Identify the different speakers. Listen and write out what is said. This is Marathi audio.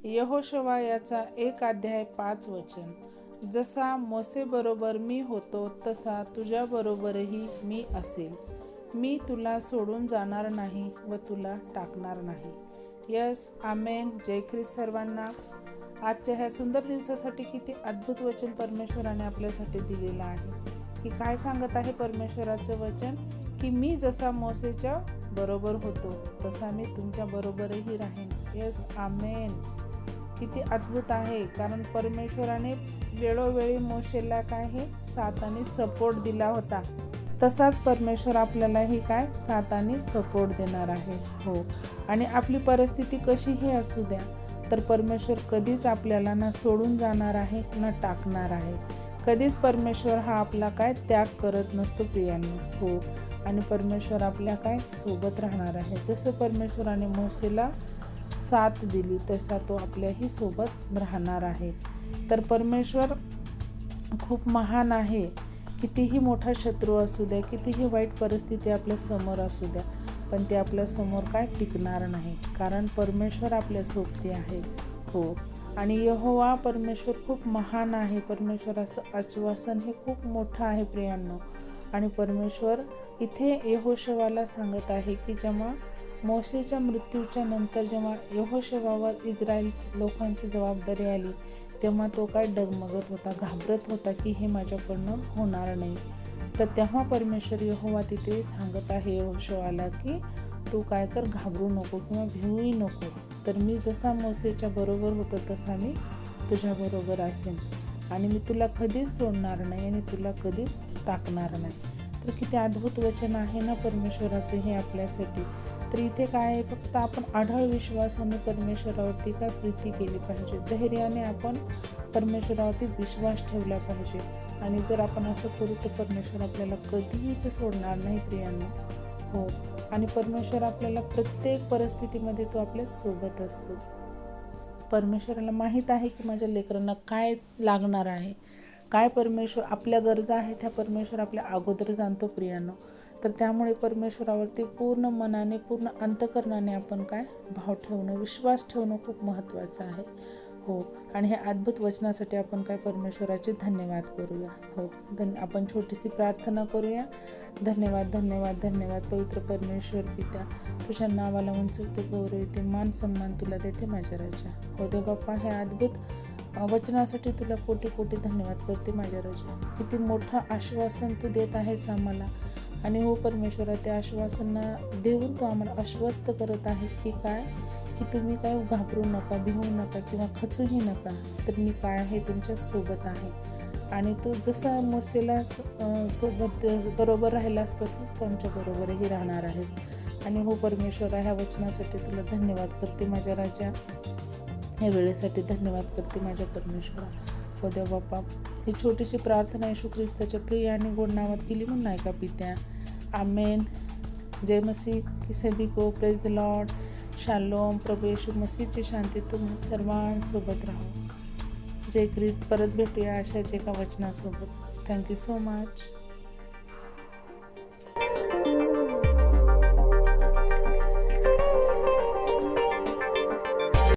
Speaker 1: यहोशुवा याचा 1 अध्याय 5 वचन. जसा मोसेबरोबर मी होतो तसा तुझ्याबरोबरही मी असेल. मी तुला सोडून जाणार नाही व तुला टाकणार नाही. यस, आमेन. जय ख्रिस्त सर्वांना. आजच्या ह्या सुंदर दिवसासाठी किती अद्भुत वचन परमेश्वराने आपल्यासाठी दिलेलं आहे. की काय सांगत आहे परमेश्वराचं वचन, की मी जसा मोसेच्या बरोबर होतो तसा मी तुमच्या बरोबरही राहीन. यस, आमेन. किती अद्भुत आहे. कारण परमेश्वराने वेळोवेळी मोशेला काय हे साथाने सपोर्ट दिला होता, तसाच परमेश्वर आपल्यालाही काय साथाने सपोर्ट देणार आहे. हो, आणि आपली परिस्थिती कशीही असू द्या, तर परमेश्वर कधीच आपल्याला ना सोडून जाणार आहे ना टाकणार आहे. कधीच परमेश्वर हा आपला काय त्याग करत नसतो प्रियांनो. हो, आणि परमेश्वर आपल्या काय सोबत राहणार आहे. जसं परमेश्वराने मोसेला साथ दिली तसा तो आपल्याही सोबत राहणार आहे. तर परमेश्वर खूप महान आहे. कितीही मोठा शत्रू असू द्या, कितीही वाईट परिस्थिती आपल्या समोर असू द्या, पण ते आपल्या समोर काय टिकणार नाही, कारण परमेश्वर आपल्या सोबती आहे. हो, आणि यहोवा परमेश्वर खूप महान आहे. परमेश्वराचं आश्वासन हे खूप मोठं आहे प्रियांनो. आणि परमेश्वर इथे यहोशुवाला सांगत आहे की जेव्हा मोशेच्या मृत्यूच्या नंतर जेव्हा यहोशुवावर इस्रायल लोकांची जबाबदारी आली, तेव्हा तो काय डगमगत होता, घाबरत होता की हे माझ्याकडनं होणार नाही. तर तेव्हा परमेश्वर यहोवा तिथे सांगत आहे यहोशुवाला की तू काय कर, घाबरू नको किंवा भिवूही नको. तर मी जसा मोसेच्या बरोबर होतो तसा मी तुझ्याबरोबर असेन, आणि मी तुला कधीच सोडणार नाही आणि तुला कधीच टाकणार नाही. तर किती अद्भुत वचन आहे ना परमेश्वराचे हे आपल्यासाठी. तर इथे काय आहे, फक्त आपण अढळ विश्वासाने परमेश्वरावरती काय प्रीती केली पाहिजे. धैर्याने आपण परमेश्वरावरती विश्वास ठेवला पाहिजे. आणि जर आपण असं करू तर परमेश्वर आपल्याला कधीच सोडणार नाही प्रियांनो. हो, आणि परमेश्वर आपल्याला प्रत्येक परिस्थितीमध्ये तो आपल्या सोबत असतो. परमेश्वराला माहीत आहे की माझ्या लेकरांना काय लागणार आहे, काय परमेश्वर आपल्या गरजा आहेत, ह्या परमेश्वर आपल्या अगोदर जाणतो प्रियांनो. तर त्यामुळे परमेश्वरावरती पूर्ण मनाने पूर्ण अंतःकरणाने आपण काय भाव ठेवणं, विश्वास ठेवणं खूप महत्त्वाचं आहे. हो, आणि ह्या अद्भुत वचनासाठी आपण काय परमेश्वराचे धन्यवाद करूया. हो, आपण छोटीशी प्रार्थना करूया. धन्यवाद धन्यवाद धन्यवाद पवित्र परमेश्वर पित्या, तुझ्या नावाला उंचवते, गौरवते, मान सन्मान तुला देते माझ्या राजा. हो देव बाप्पा, हे अद्भुत वचनासाठी तुला कोटी कोटी धन्यवाद करते माझ्या राजा. किती मोठं आश्वासन तू देत आहेस आम्हाला. आणि हो परमेश्वरा, त्या आश्वासना देऊन तू आम्हाला आश्वस्त करत आहेस की काय, की तुम्ही काय घाबरू नका, भिवू नका किंवा खचूही नका, तर मी काय आहे तुमच्या सोबत आहे. आणि तू जसा मोसेला सोबत बरोबर राहिलास तसंच तुमच्या बरोबरही राहणार आहेस. आणि हो परमेश्वरा, ह्या वचनासाठी तुला धन्यवाद करते माझ्या राजा. या वेळेसाठी धन्यवाद करते माझ्या परमेश्वरा. हो देव बाप्पा, ही छोटीशी प्रार्थना येशू ख्रिस्ताच्या प्रिय आणि गोड नावात केली म्हणून नाही का पित्या. आमेन. जय मसीह की सभी को प्रेज द लॉर्ड. शालोम. प्रभू येशू मसीहची शांती तुम्हा सर्वांसोबत राहो. जय ख्रिस्त. परत भेटूया अशाच एका वचनासोबत. Thank you so much.